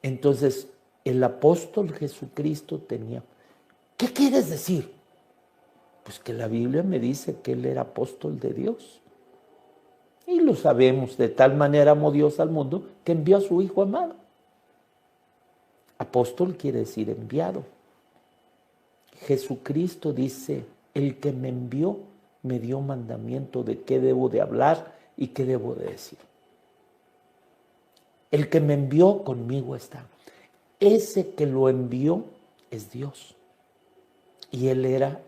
Entonces, el apóstol Jesucristo tenía... ¿Qué quieres decir? Pues que la Biblia me dice que él era apóstol de Dios. Y lo sabemos, de tal manera amó Dios al mundo que envió a su Hijo amado. Apóstol quiere decir enviado. Jesucristo dice, el que me envió me dio mandamiento de qué debo de hablar y qué debo de decir. El que me envió conmigo está. Ese que lo envió es Dios. Y él era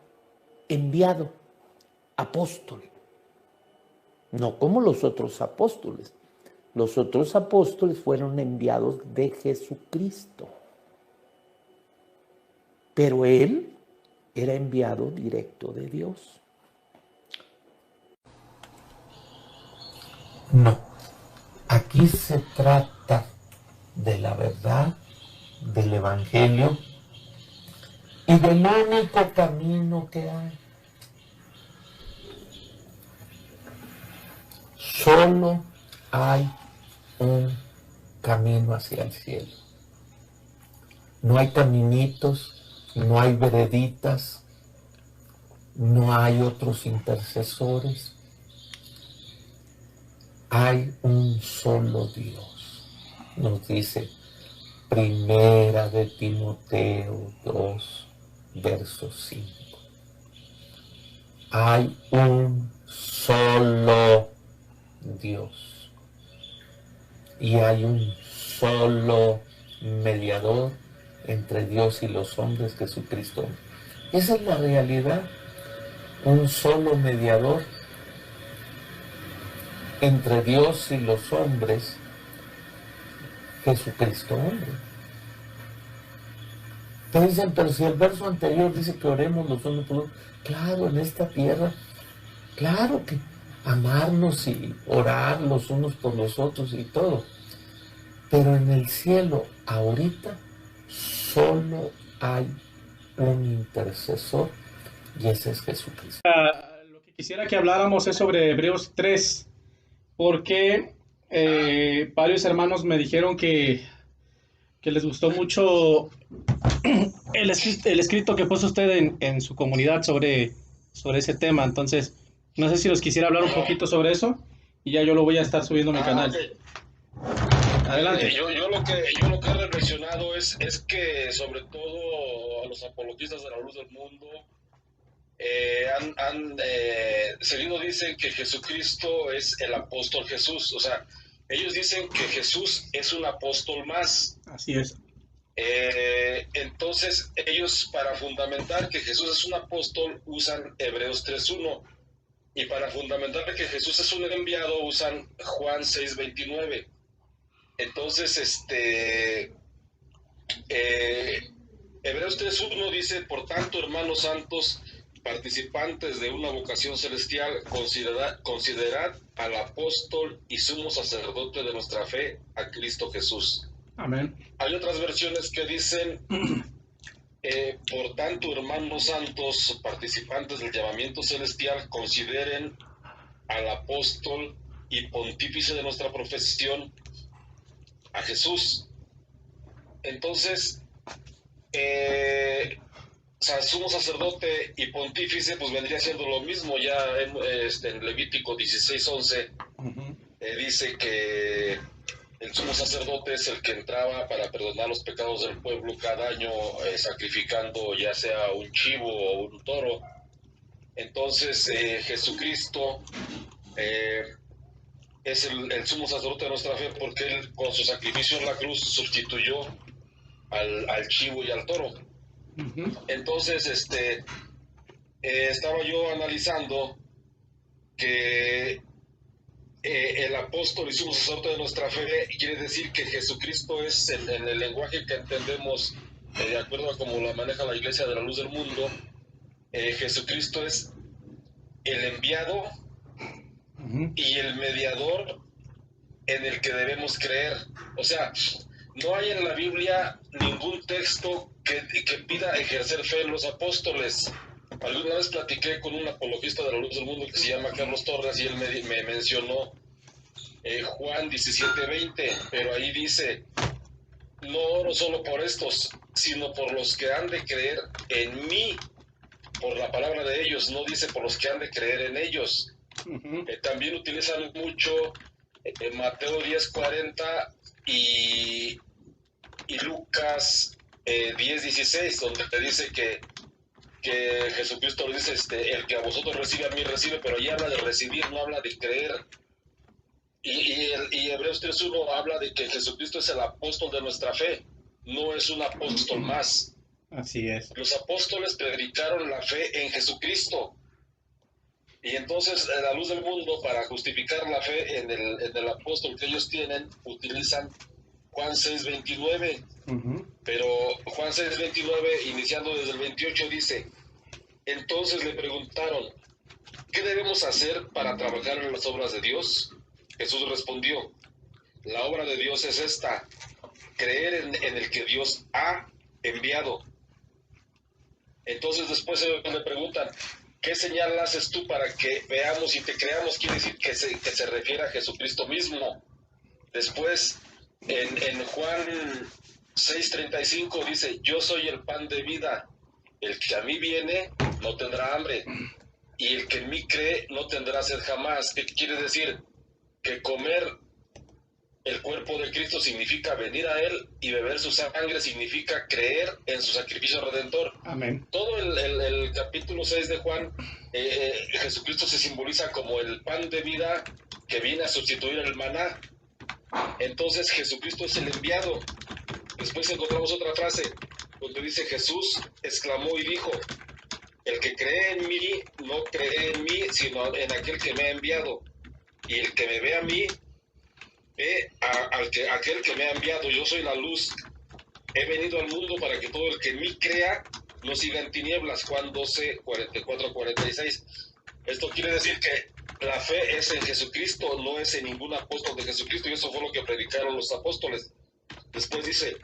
enviado, apóstol. No como los otros apóstoles. Los otros apóstoles fueron enviados de Jesucristo. Pero él era enviado directo de Dios. No, aquí se trata de la verdad, del Evangelio y del único camino que hay. Solo hay un camino hacia el cielo. No hay caminitos, no hay vereditas, no hay otros intercesores. Hay un solo Dios. Nos dice Primera de Timoteo 2, verso 5. Hay un solo Dios. Y hay un solo mediador entre Dios y los hombres, Jesucristo. Esa es la realidad. Un solo mediador entre Dios y los hombres, Jesucristo hombre. Te dicen, pero si el verso anterior dice que oremos los unos por los otros, claro, en esta tierra, claro que amarnos y orar los unos por los otros y todo. Pero en el cielo, ahorita, solo hay un intercesor y ese es Jesucristo. Lo que quisiera que habláramos es sobre Hebreos 3, porque varios hermanos me dijeron que les gustó mucho el escrito que puso usted en su comunidad sobre ese tema. Entonces, no sé si los quisiera hablar un poquito sobre eso y ya yo lo voy a estar subiendo a mi canal. Okay. Adelante. Yo lo que he reflexionado es que sobre todo a los apologistas de la luz del mundo seguido dicen que Jesucristo es el apóstol Jesús. O sea, ellos dicen que Jesús es un apóstol más. Así es. Entonces ellos, para fundamentar que Jesús es un apóstol, usan Hebreos 3.1, y para fundamentar que Jesús es un enviado usan Juan 6.29. Entonces Hebreos 3.1 dice: por tanto, hermanos santos, participantes de una vocación celestial, considerad al apóstol y sumo sacerdote de nuestra fe, a Cristo Jesús. Amén. Hay otras versiones que dicen: por tanto, hermanos santos, participantes del llamamiento celestial, consideren al apóstol y pontífice de nuestra profesión, a Jesús. Entonces, sumo sacerdote y pontífice, pues vendría siendo lo mismo. Ya en Levítico 16:11 dice que el sumo sacerdote es el que entraba para perdonar los pecados del pueblo cada año, sacrificando ya sea un chivo o un toro. Entonces Jesucristo es el sumo sacerdote de nuestra fe, porque él con su sacrificio en la cruz sustituyó al chivo y al toro. Entonces estaba yo analizando que el apóstol y sumo sacerdote de nuestra fe quiere decir que Jesucristo es, en el lenguaje que entendemos, de acuerdo a cómo la maneja la Iglesia de la Luz del Mundo, Jesucristo es el enviado y el mediador en el que debemos creer. O sea, no hay en la Biblia ningún texto que pida ejercer fe en los apóstoles. Alguna vez platiqué con un apologista de la Luz del Mundo que se llama Carlos Torres, y él me mencionó Juan 17:20, pero ahí dice: no oro solo por estos, sino por los que han de creer en mí, por la palabra de ellos, no dice por los que han de creer en ellos. También utilizan mucho Mateo 10:40 y Lucas 10:16, donde te dice que Jesucristo le dice, el que a vosotros recibe, a mí recibe, pero ahí habla de recibir, no habla de creer. Y Hebreos 3:1 habla de que Jesucristo es el apóstol de nuestra fe, no es un apóstol más. Así es. Los apóstoles predicaron la fe en Jesucristo. Y entonces, a la luz del mundo, para justificar la fe en el apóstol que ellos tienen, utilizan Juan 6:29. Pero Juan 6:29, iniciando desde el 28, dice: entonces le preguntaron, ¿qué debemos hacer para trabajar en las obras de Dios? Jesús respondió: la obra de Dios es esta, creer en el que Dios ha enviado. Entonces después le preguntan, ¿qué señal haces tú para que veamos y te creamos? Quiere decir que se refiere a Jesucristo mismo. Después, en Juan 6:35 dice: yo soy el pan de vida, el que a mí viene no tendrá hambre, y el que en mí cree no tendrá sed jamás. ¿Qué quiere decir? Que comer el cuerpo de Cristo significa venir a Él, y beber su sangre significa creer en su sacrificio redentor. Amén. Todo el capítulo 6 de Juan, Jesucristo se simboliza como el pan de vida que viene a sustituir el maná. Entonces Jesucristo es el enviado. Después encontramos otra frase donde dice: Jesús exclamó y dijo: el que cree en mí no cree en mí, sino en aquel que me ha enviado. Y el que me ve a mí, ve a aquel que me ha enviado. Yo soy la luz. He venido al mundo para que todo el que en mí crea no siga en tinieblas. Juan 12:44-46. Esto quiere decir que la fe es en Jesucristo, no es en ningún apóstol de Jesucristo, y eso fue lo que predicaron los apóstoles. Después dice: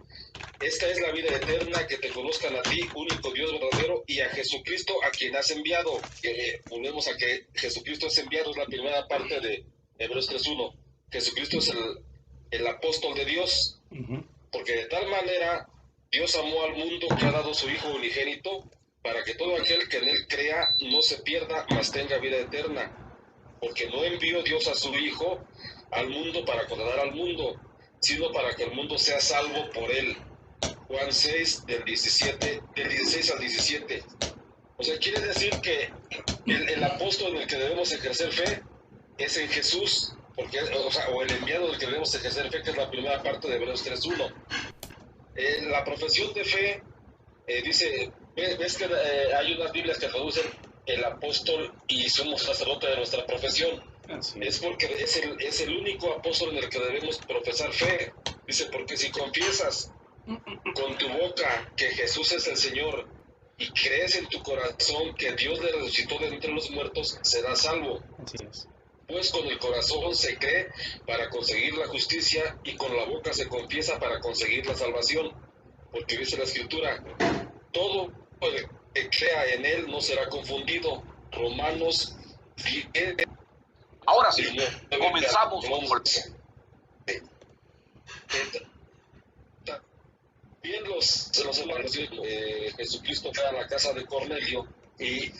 esta es la vida eterna, que te conozcan a ti, único Dios verdadero, y a Jesucristo a quien has enviado. Volvemos a que Jesucristo es enviado, es la primera parte de Hebreos 3:1. Jesucristo es el apóstol de Dios, porque de tal manera Dios amó al mundo que ha dado su Hijo unigénito, para que todo aquel que en Él crea no se pierda, mas tenga vida eterna. Porque no envió Dios a su Hijo al mundo para condenar al mundo, sino para que el mundo sea salvo por Él. Juan 6, del 16 al 17. O sea, quiere decir que el apóstol en el que debemos ejercer fe es en Jesús, porque, o el enviado del que debemos ejercer fe, que es la primera parte de Hebreos 3:1. La profesión de fe dice, ves que hay unas Biblias que traducen el apóstol y sumo sacerdote de nuestra profesión. Es porque es el único apóstol en el que debemos profesar fe. Dice, porque si confiesas con tu boca que Jesús es el Señor y crees en tu corazón que Dios le resucitó de entre los muertos, serás salvo. Así es. Pues con el corazón se cree para conseguir la justicia, y con la boca se confiesa para conseguir la salvación. Porque dice la Escritura: todo el que crea en Él no será confundido. Romanos 10. Ahora sí, comenzamos con... Bien, los hermanos, Jesucristo fue a la casa de Cornelio, y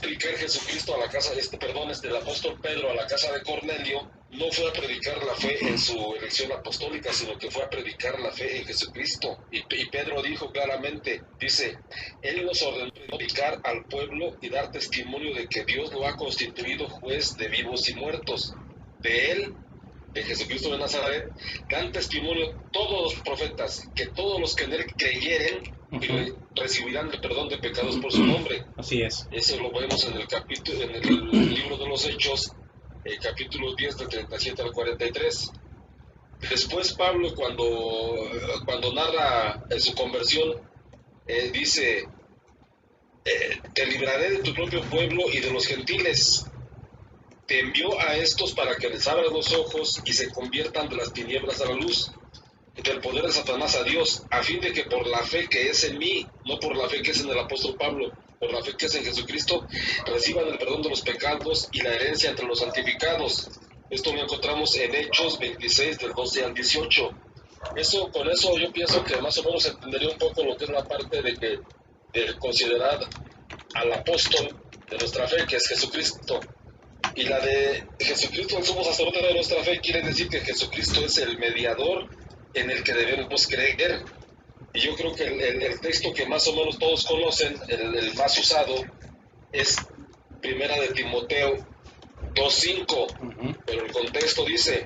predicar Jesucristo a la casa, el apóstol Pedro a la casa de Cornelio, no fue a predicar la fe en su elección apostólica, sino que fue a predicar la fe en Jesucristo. Y Pedro dijo claramente, dice, Él nos ordenó predicar al pueblo y dar testimonio de que Dios lo ha constituido juez de vivos y muertos. De Él, de Jesucristo de Nazaret, dan testimonio todos los profetas, que todos los que en Él creyeren recibirán el perdón de pecados por su nombre. Así es. Eso lo vemos en el libro de los Hechos, capítulo 10, del 37 al 43. Después Pablo, cuando narra su conversión, dice, te libraré de tu propio pueblo y de los gentiles. Te envió a estos para que les abran los ojos y se conviertan de las tinieblas a la luz, del poder de Satanás a Dios, a fin de que por la fe que es en mí, no por la fe que es en el apóstol Pablo, por la fe que es en Jesucristo, reciban el perdón de los pecados y la herencia entre los santificados. Esto lo encontramos en Hechos 26, del 12 al 18. Con eso yo pienso que más o menos entendería un poco lo que es la parte de considerar al apóstol de nuestra fe, que es Jesucristo. Y la de Jesucristo, el sumo sacerdote de nuestra fe, quiere decir que Jesucristo es el mediador en el que debemos creer. Y yo creo que el texto que más o menos todos conocen, el más usado, es Primera de Timoteo 2:5, pero el contexto dice: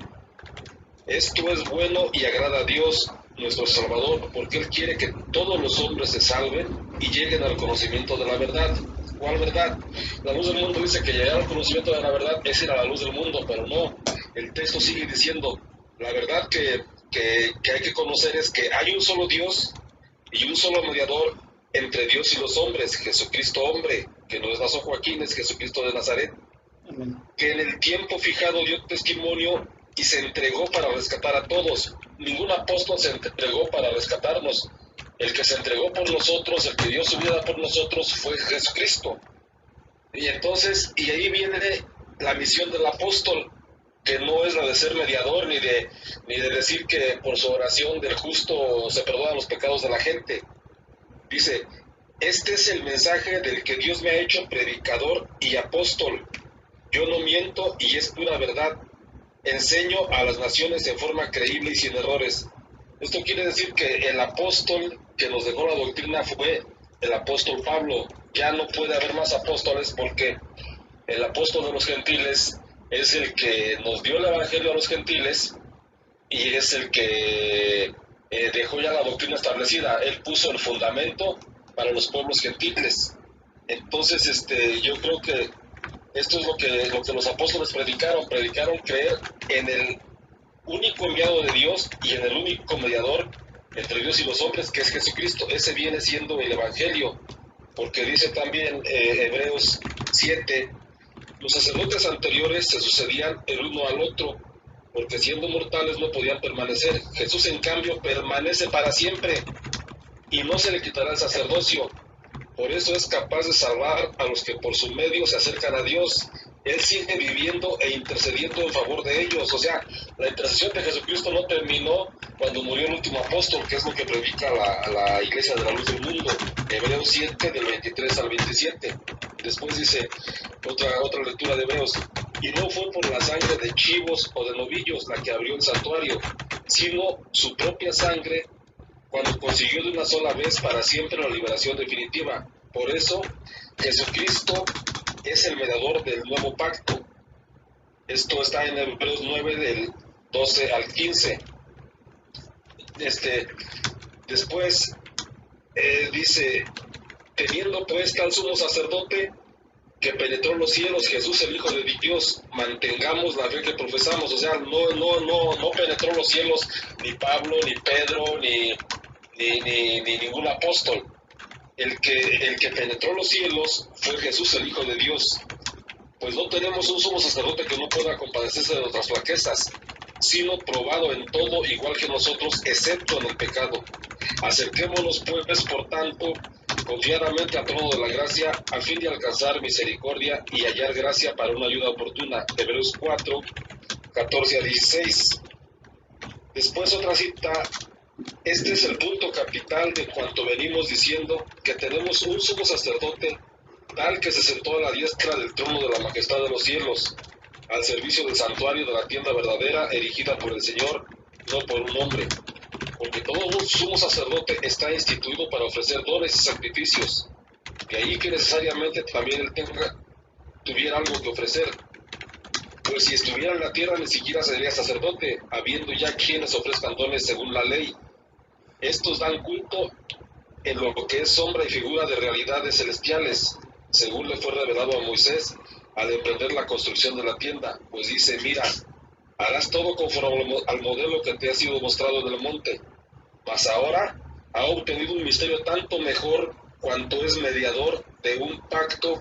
esto es bueno y agrada a Dios nuestro Salvador, porque Él quiere que todos los hombres se salven y lleguen al conocimiento de la verdad. ¿Cuál verdad? La luz del mundo dice que llegar al conocimiento de la verdad es ir a la luz del mundo, pero no. El texto sigue diciendo, la verdad que hay que conocer es que hay un solo Dios y un solo mediador entre Dios y los hombres, Jesucristo hombre, que no es Nazo Joaquín, es Jesucristo de Nazaret, que en el tiempo fijado dio testimonio y se entregó para rescatar a todos. Ningún apóstol se entregó para rescatarnos. El que se entregó por nosotros, el que dio su vida por nosotros, fue Jesucristo. Y entonces, y ahí viene la misión del apóstol, que no es la de ser mediador, ni de decir que por su oración del justo se perdonan los pecados de la gente. Dice, este es el mensaje del que Dios me ha hecho predicador y apóstol. Yo no miento y es pura verdad. Enseño a las naciones en forma creíble y sin errores. Esto quiere decir que el apóstol que nos dejó la doctrina fue el apóstol Pablo. Ya no puede haber más apóstoles porque el apóstol de los gentiles es el que nos dio el evangelio a los gentiles y es el que dejó ya la doctrina establecida. Él puso el fundamento para los pueblos gentiles. Entonces, yo creo que esto es lo que los apóstoles predicaron creer en el único enviado de Dios y en el único mediador entre Dios y los hombres, que es Jesucristo. Ese viene siendo el evangelio, porque dice también Hebreos 7, los sacerdotes anteriores se sucedían el uno al otro, porque siendo mortales no podían permanecer. Jesús, en cambio, permanece para siempre y no se le quitará el sacerdocio. Por eso es capaz de salvar a los que por su medio se acercan a Dios. Él sigue viviendo e intercediendo en favor de ellos. O sea, la intercesión de Jesucristo no terminó cuando murió el último apóstol, que es lo que predica la Iglesia de la Luz del Mundo. Hebreos 7, del 23 al 27. Después dice otra lectura de Hebreos. Y no fue por la sangre de chivos o de novillos la que abrió el santuario, sino su propia sangre, cuando consiguió de una sola vez para siempre la liberación definitiva. Por eso, Jesucristo es el mediador del nuevo pacto. Esto está en Hebreos 9, del 12 al 15. Después dice, teniendo pues tal sumo sacerdote que penetró los cielos, Jesús el Hijo de Dios, mantengamos la fe que profesamos. O sea, no penetró los cielos ni Pablo, ni Pedro, ni ningún apóstol. El que penetró los cielos fue Jesús el Hijo de Dios. Pues no tenemos un sumo sacerdote que no pueda compadecerse de nuestras flaquezas, sino probado en todo igual que nosotros, excepto en el pecado. Acerquémonos pues, por tanto, confiadamente al trono de la gracia, a fin de alcanzar misericordia y hallar gracia para una ayuda oportuna. Hebreos 4, 14 a 16. Después otra cita. Este es el punto capital de cuanto venimos diciendo, que tenemos un sumo sacerdote tal que se sentó a la diestra del trono de la majestad de los cielos, al servicio del santuario de la tienda verdadera, erigida por el Señor, no por un hombre. Porque todo sumo sacerdote está instituido para ofrecer dones y sacrificios, de ahí que necesariamente también él tuviera algo que ofrecer. Pues si estuviera en la tierra ni siquiera sería sacerdote, habiendo ya quienes ofrezcan dones según la ley. Estos dan culto en lo que es sombra y figura de realidades celestiales, según le fue revelado a Moisés al emprender la construcción de la tienda, pues dice, mira, harás todo conforme al modelo que te ha sido mostrado en el monte, mas ahora ha obtenido un misterio tanto mejor cuanto es mediador de un pacto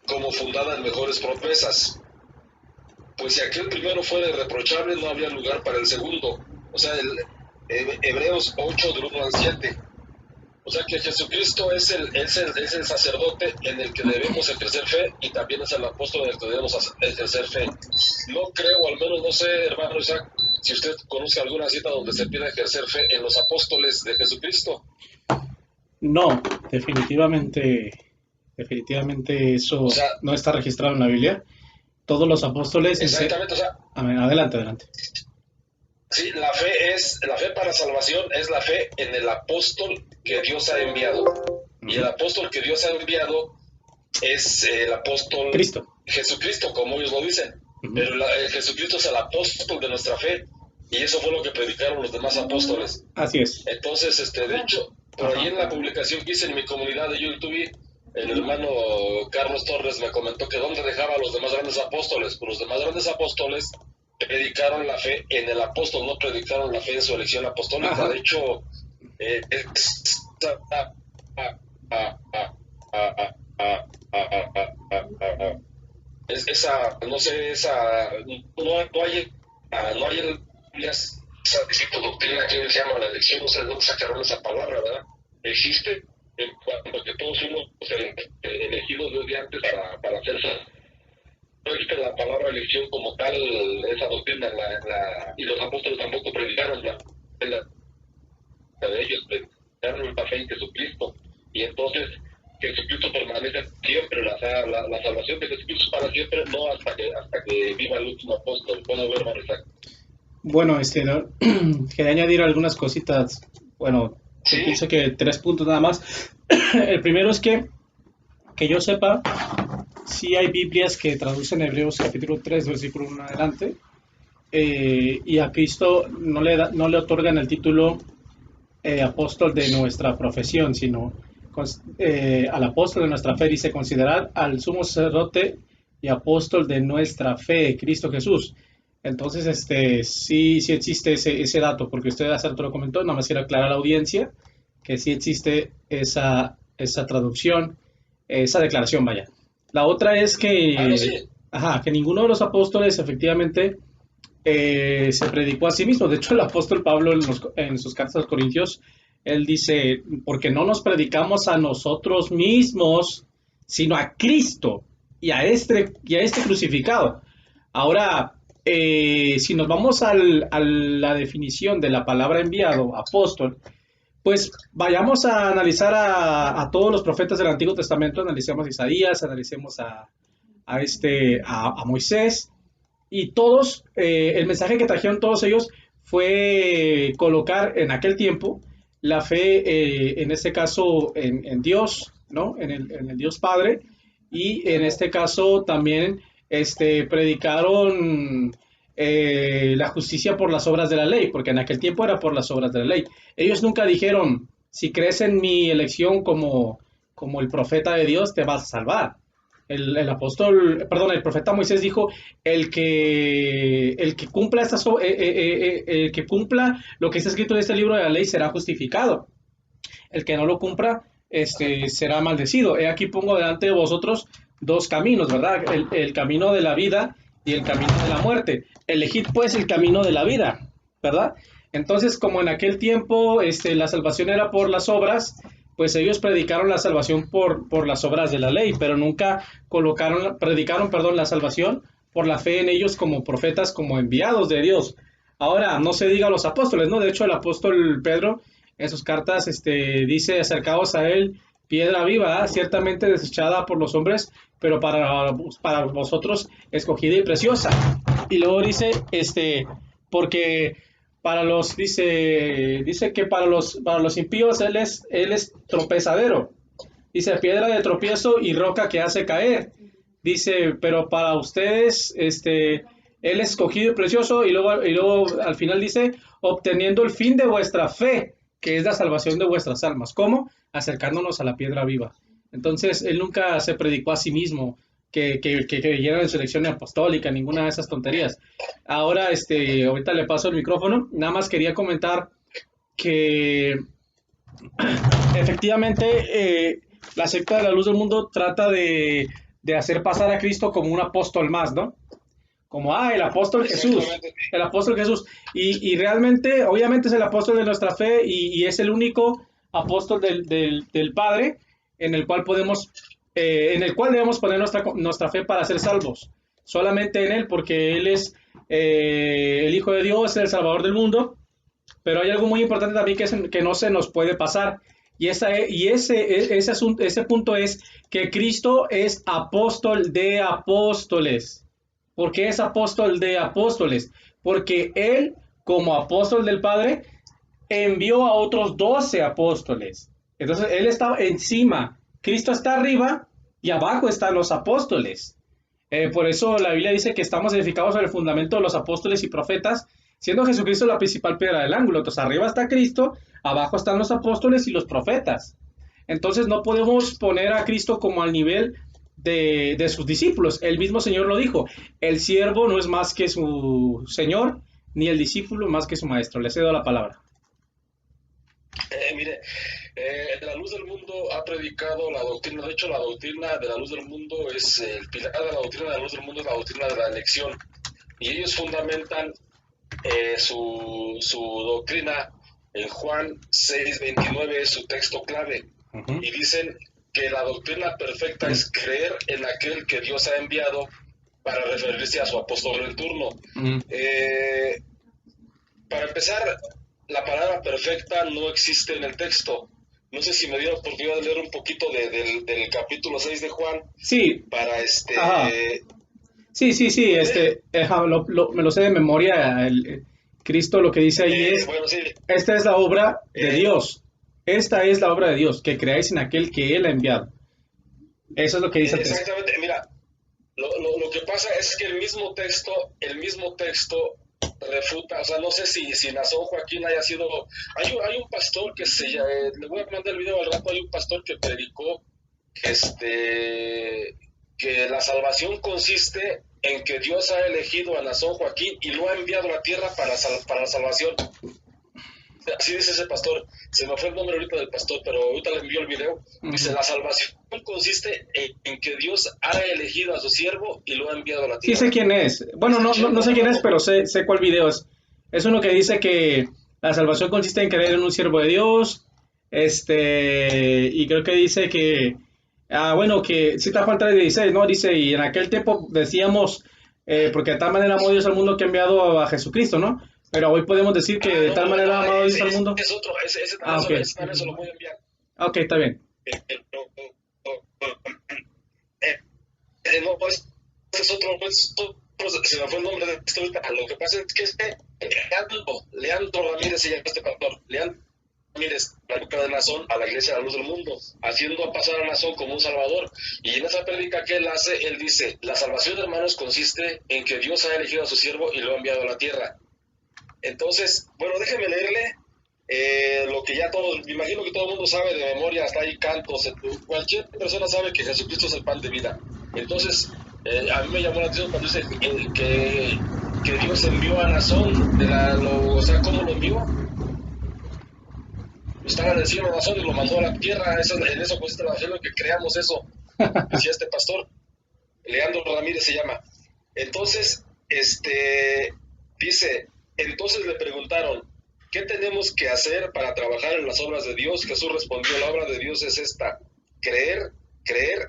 como fundada en mejores promesas. Pues si aquel primero fuera irreprochable, no habría lugar para el segundo. O sea, Hebreos 8, del 1 al 7. O sea que Jesucristo es el sacerdote en el que debemos ejercer fe y también es el apóstol en el que debemos ejercer fe. No creo, al menos no sé, hermano Isaac, si usted conoce alguna cita donde se pida ejercer fe en los apóstoles de Jesucristo. No, definitivamente eso O sea, no está registrado en la Biblia. Todos los apóstoles... exactamente, o sea, A ver, adelante, adelante. sí, la fe para salvación es la fe en el apóstol que Dios ha enviado. Y el apóstol que Dios ha enviado es el apóstol Cristo. Jesucristo, como ellos lo dicen. Pero el Jesucristo es el apóstol de nuestra fe. Y eso fue lo que predicaron los demás apóstoles. Así es. Entonces, de hecho, por ahí en la publicación que hice en mi comunidad de YouTube, el hermano Carlos Torres me comentó que dónde dejaba a los demás grandes apóstoles. Pues los demás grandes apóstoles predicaron la fe en el apóstol, no predicaron la fe en su elección apostólica. Ajá. De hecho, no sé, no hay esa doctrina que se llama la elección, no sé de dónde sacaron esa palabra, ¿verdad? Existe en cuanto a que todos somos elegidos desde antes para hacer eso. No existe la palabra elección como tal, esa doctrina, y los apóstoles tampoco predicaron la de ellos, predicaron la fe en Jesucristo. Y entonces Jesucristo permanece siempre, la salvación de Jesucristo es para siempre, no hasta que viva el último apóstol. ¿Cómo ver, hermano Isaac? Bueno, quería añadir algunas cositas. Bueno, Sí. pienso que 3 puntos nada más. El primero es que yo sepa, sí hay Biblias que traducen Hebreos capítulo 3, versículo 1 en adelante, y a Cristo no le otorgan el título apóstol de nuestra profesión, sino al apóstol de nuestra fe dice considerar al sumo sacerdote y apóstol de nuestra fe, Cristo Jesús. Entonces, sí existe ese dato, porque usted hace rato lo comentó, nada más quiero aclarar a la audiencia que sí existe esa traducción, esa declaración, vaya. La otra es que, Sí. que ninguno de los apóstoles efectivamente se predicó a sí mismo. De hecho, el apóstol Pablo en sus cartas a los Corintios, él dice, porque no nos predicamos a nosotros mismos, sino a Cristo y a este crucificado. Ahora, si nos vamos a la definición de la palabra enviado, apóstol, pues vayamos a analizar a todos los profetas del Antiguo Testamento, analicemos a Isaías, analicemos a Moisés, y todos, el mensaje que trajeron todos ellos fue colocar en aquel tiempo la fe, en este caso, en Dios, ¿no? En el Dios Padre, y en este caso también predicaron la justicia por las obras de la ley, porque en aquel tiempo era por las obras de la ley. Ellos nunca dijeron, si crees en mi elección como el profeta de Dios, te vas a salvar. El profeta Moisés dijo, el que cumpla el que cumpla lo que está escrito en este libro de la ley será justificado. El que no lo cumpla, será maldecido. He aquí pongo delante de vosotros 2 caminos, ¿verdad? El camino de la vida y el camino de la muerte. Elegid pues el camino de la vida, ¿verdad? Entonces, como en aquel tiempo la salvación era por las obras, pues ellos predicaron la salvación por las obras de la ley, pero nunca predicaron la salvación por la fe en ellos como profetas, como enviados de Dios. Ahora, no se diga a los apóstoles, ¿no? De hecho, el apóstol Pedro en sus cartas dice, acercaos a él, piedra viva, ¿eh? Ciertamente desechada por los hombres, pero para vosotros escogida y preciosa. Y luego dice, porque dice que para los impíos él es tropezadero. Dice, piedra de tropiezo y roca que hace caer. Dice, pero para ustedes, él es escogido y precioso. Y luego al final dice, obteniendo el fin de vuestra fe, que es la salvación de vuestras almas. ¿Cómo? Acercándonos a la piedra viva. Entonces, él nunca se predicó a sí mismo que creyeran en su elección apostólica, ninguna de esas tonterías. Ahora, ahorita le paso el micrófono. Nada más quería comentar que efectivamente la secta de la luz del mundo trata de hacer pasar a Cristo como un apóstol más, ¿no? Como, el apóstol Jesús, el apóstol Jesús. Y realmente, obviamente es el apóstol de nuestra fe y es el único apóstol del Padre en el cual debemos poner nuestra fe para ser salvos. solamente en Él, porque Él es el Hijo de Dios, el Salvador del mundo. Pero hay algo muy importante también que no se nos puede pasar. Y, ese punto es que Cristo es apóstol de apóstoles. ¿Por qué es apóstol de apóstoles? Porque Él, como apóstol del Padre, envió a otros 12 apóstoles. Entonces, Él estaba encima. Cristo está arriba y abajo están los apóstoles. Por eso la Biblia dice que estamos edificados sobre el fundamento de los apóstoles y profetas, siendo Jesucristo la principal piedra del ángulo. Entonces arriba está Cristo, abajo están los apóstoles y los profetas. Entonces no podemos poner a Cristo como al nivel de sus discípulos. El mismo Señor lo dijo, el siervo no es más que su Señor, ni el discípulo más que su maestro. Le cedo la palabra. Mire, la luz del mundo ha predicado la doctrina. De hecho, la doctrina de la luz del mundo es el pilar de la doctrina de la luz del mundo, es la doctrina de la elección, y ellos fundamentan su doctrina en Juan 6:29, es su texto clave. Y dicen que la doctrina perfecta es creer en aquel que Dios ha enviado para referirse a su apóstol en turno. Para empezar, la palabra perfecta no existe en el texto. No sé si me dio la oportunidad de leer un poquito del capítulo 6 de Juan. Sí. Para Ajá. Sí, me lo sé de memoria. Cristo lo que dice ahí es, bueno, sí. Esta es la obra de Dios. Esta es la obra de Dios, que creáis en aquel que Él ha enviado. Eso es lo que dice el texto. Exactamente, mira, lo que pasa es que el mismo texto refuta, o sea, no sé si Nazón Joaquín haya sido, hay un pastor que le voy a mandar el video al rato, hay un pastor que predicó que la salvación consiste en que Dios ha elegido a Nazón Joaquín y lo ha enviado a la tierra para la salvación. Así dice ese pastor, se me fue el nombre ahorita del pastor, pero ahorita le envió el video. Dice, la salvación consiste en que Dios ha elegido a su siervo y lo ha enviado a la tierra. Sí sé quién es. Bueno, no sé quién es, pero sé cuál video es. Es uno que dice que la salvación consiste en creer en un siervo de Dios. Y creo que dice que, bueno, que cita Juan 3:16, ¿no? Dice, y en aquel tiempo decíamos, porque de tal manera amó Dios al mundo que ha enviado a Jesucristo, ¿no? Pero hoy podemos decir que de tal manera ha amado Dios al mundo. Es otro, ese también se lo voy a enviar. Ok, está bien. No, pues, es otro, se me fue el nombre de este ahorita. Lo que pasa es que Leandro Ramírez se llama este pastor. Leandro Ramírez, la época de Nazón a la iglesia de la luz del mundo, haciendo pasar a Nazón como un salvador. Y en esa prédica que él hace, él dice, la salvación, hermanos, consiste en que Dios ha elegido a su siervo y lo ha enviado a la tierra. Entonces, bueno, déjeme leerle lo que ya todos, me imagino que todo el mundo sabe de memoria, hasta hay cantos, cualquier persona sabe que Jesucristo es el pan de vida. Entonces, a mí me llamó la atención cuando dice que Dios envió a Nazón, o sea, ¿cómo lo envió? Estaba en el cielo Nazón y lo mandó a la tierra. En eso consiste el evangelio, que creamos eso, decía este pastor, Leandro Ramírez se llama. Entonces, dice, entonces le preguntaron, ¿qué tenemos que hacer para trabajar en las obras de Dios? Jesús respondió, la obra de Dios es esta, creer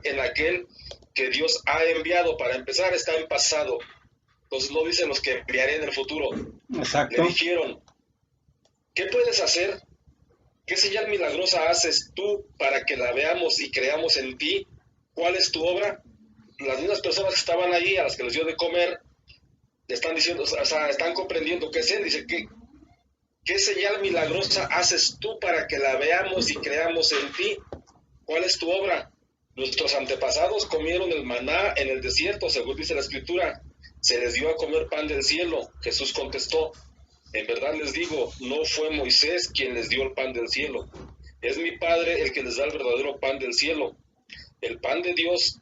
en aquel que Dios ha enviado. Para empezar, está en pasado. Entonces no dicen los que enviaré en el futuro. Exacto. Le dijeron, ¿qué puedes hacer? ¿Qué señal milagrosa haces tú para que la veamos y creamos en ti? ¿Cuál es tu obra? Las mismas personas que estaban ahí, a las que les dio de comer, le están diciendo, o sea, están comprendiendo qué es él. Dice, ¿qué señal milagrosa haces tú para que la veamos y creamos en ti? ¿Cuál es tu obra? Nuestros antepasados comieron el maná en el desierto, según dice la Escritura. Se les dio a comer pan del cielo. Jesús contestó, en verdad les digo, no fue Moisés quien les dio el pan del cielo. Es mi Padre el que les da el verdadero pan del cielo. El pan de Dios,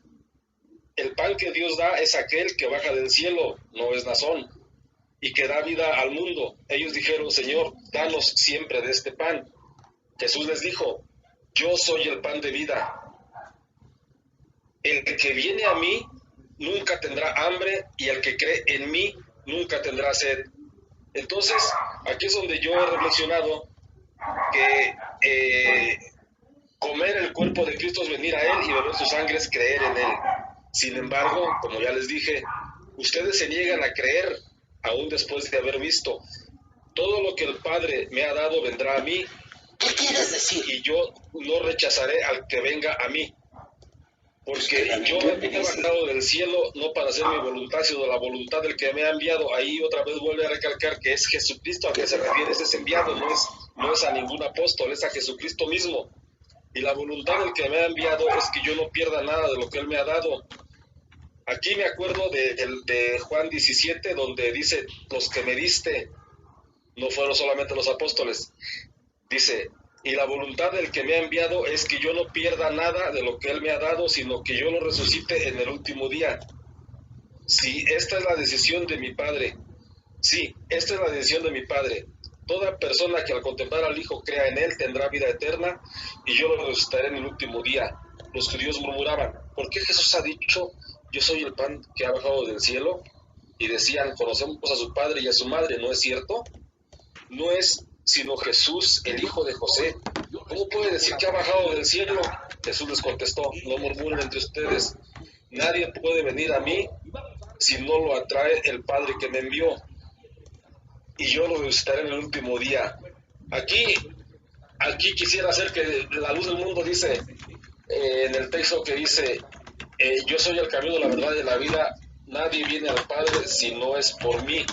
el pan que Dios da es aquel que baja del cielo, no es Nazón, y que da vida al mundo. Ellos dijeron, Señor, danos siempre de este pan. Jesús les dijo, yo soy el pan de vida. El que viene a mí nunca tendrá hambre, y el que cree en mí nunca tendrá sed. Entonces, aquí es donde yo he reflexionado que comer el cuerpo de Cristo es venir a Él, y beber su sangre es creer en Él. Sin embargo, como ya les dije, Ustedes se niegan a creer, aún después de haber visto. Todo lo que el Padre me ha dado vendrá a mí. ¿Qué quieres decir? Y yo no rechazaré al que venga a mí. Porque yo he bajado del cielo no para hacer mi voluntad, sino la voluntad del que me ha enviado. Ahí otra vez vuelve a recalcar que es Jesucristo a que se refiere ese enviado, no es a ningún apóstol, es a Jesucristo mismo. Y la voluntad del que me ha enviado es que yo no pierda nada de lo que Él me ha dado. Aquí me acuerdo de Juan 17, donde dice, los que me diste no fueron solamente los apóstoles. Dice, y la voluntad del que me ha enviado es que yo no pierda nada de lo que Él me ha dado, sino que yo lo resucite en el último día. Sí, esta es la decisión de mi Padre. Sí, esta es la decisión de mi Padre. Toda persona que al contemplar al Hijo crea en Él tendrá vida eterna, y yo lo resucitaré en el último día. Los judíos murmuraban, ¿por qué Jesús ha dicho, yo soy el pan que ha bajado del cielo? Y decían, conocemos a su padre y a su madre, ¿no es cierto? No es sino Jesús, el hijo de José. ¿Cómo puede decir que ha bajado del cielo? Jesús les contestó, no murmuren entre ustedes. Nadie puede venir a mí si no lo atrae el Padre que me envió. Y yo lo resucitaré en el último día. Aquí quisiera hacer que la luz del mundo dice, en el texto que dice, yo soy el camino, la verdad y la vida, nadie viene al Padre si no es por mí.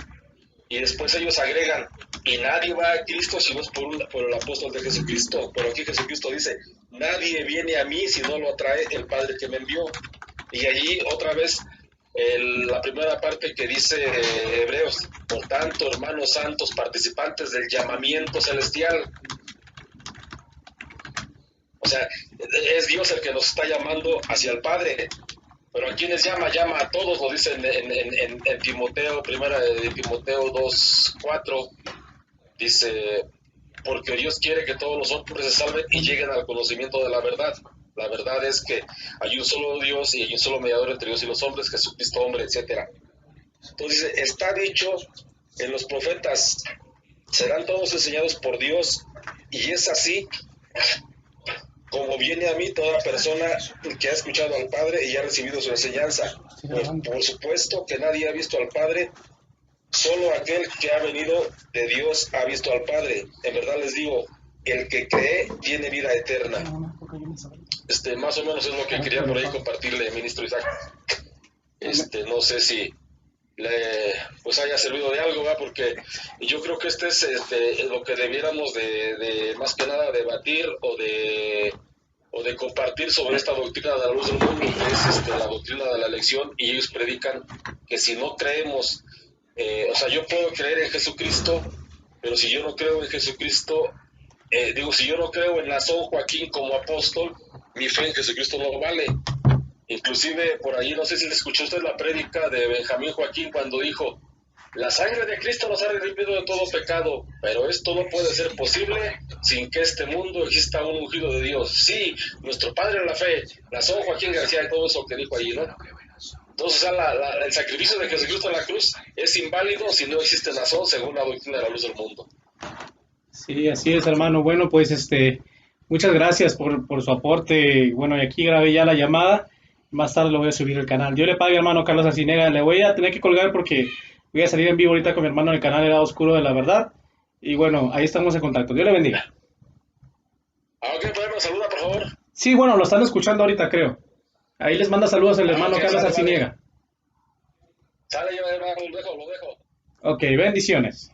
Y después ellos agregan, y nadie va a Cristo si no es por el apóstol de Jesucristo. Pero aquí Jesucristo dice, nadie viene a mí si no lo atrae el Padre que me envió. Y allí otra vez la primera parte que dice Hebreos, por tanto, hermanos santos, participantes del llamamiento celestial. O sea, es Dios el que nos está llamando hacia el Padre. Pero a quienes llama a todos, lo dice en Timoteo, primera de Timoteo 2:4, dice, porque Dios quiere que todos los hombres se salven y lleguen al conocimiento de la verdad. La verdad es que hay un solo Dios y hay un solo mediador entre Dios y los hombres, Jesucristo hombre, etc. Entonces está dicho en los profetas, serán todos enseñados por Dios, y es así como viene a mí toda persona que ha escuchado al Padre y ha recibido su enseñanza. Por supuesto que nadie ha visto al Padre, solo aquel que ha venido de Dios ha visto al Padre. En verdad les digo, el que cree tiene vida eterna. Más o menos es lo que quería por ahí compartirle, ministro Isaac. No sé si pues haya servido de algo, ¿verdad? Porque yo creo que este es lo que debiéramos de más que nada debatir o de compartir sobre esta doctrina de la luz del mundo, que es la doctrina de la elección. Y ellos predican que si no creemos, o sea, yo puedo creer en Jesucristo, pero si yo no creo en Jesucristo, si yo no creo en Nazón Joaquín como apóstol, mi fe en Jesucristo no vale. Inclusive por ahí, no sé si escuchó usted la prédica de Benjamín Joaquín cuando dijo, la sangre de Cristo nos ha redimido de todo pecado, pero esto no puede ser posible sin que este mundo exista un ungido de Dios. Sí, nuestro Padre en la fe, Nazón Joaquín García y todo eso que dijo allí, ¿no? Entonces, el sacrificio de Jesucristo en la cruz es inválido si no existe Nazón según la doctrina de la luz del mundo. Sí, así es, hermano. Bueno, pues muchas gracias por su aporte. Bueno, y aquí grabé ya la llamada. Más tarde lo voy a subir al canal. Dios le pague, hermano Carlos Arcinega. Le voy a tener que colgar porque voy a salir en vivo ahorita con mi hermano en el canal El Lado Oscuro de la Verdad. Y bueno, ahí estamos en contacto. Dios le bendiga. Ok, pues, saluda, por favor. Sí, bueno, lo están escuchando ahorita, creo. Ahí les manda saludos el hermano Carlos Arcinega. Sale, hermano, lo dejo. Ok, bendiciones.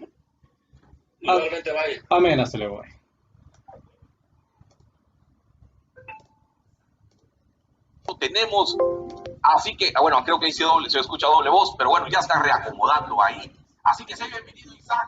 Igualmente, bye. Amén, hasta luego. Tenemos, así que, bueno, creo que se escucha doble voz, pero bueno, ya está reacomodando ahí. Así que sea bienvenido, Isaac.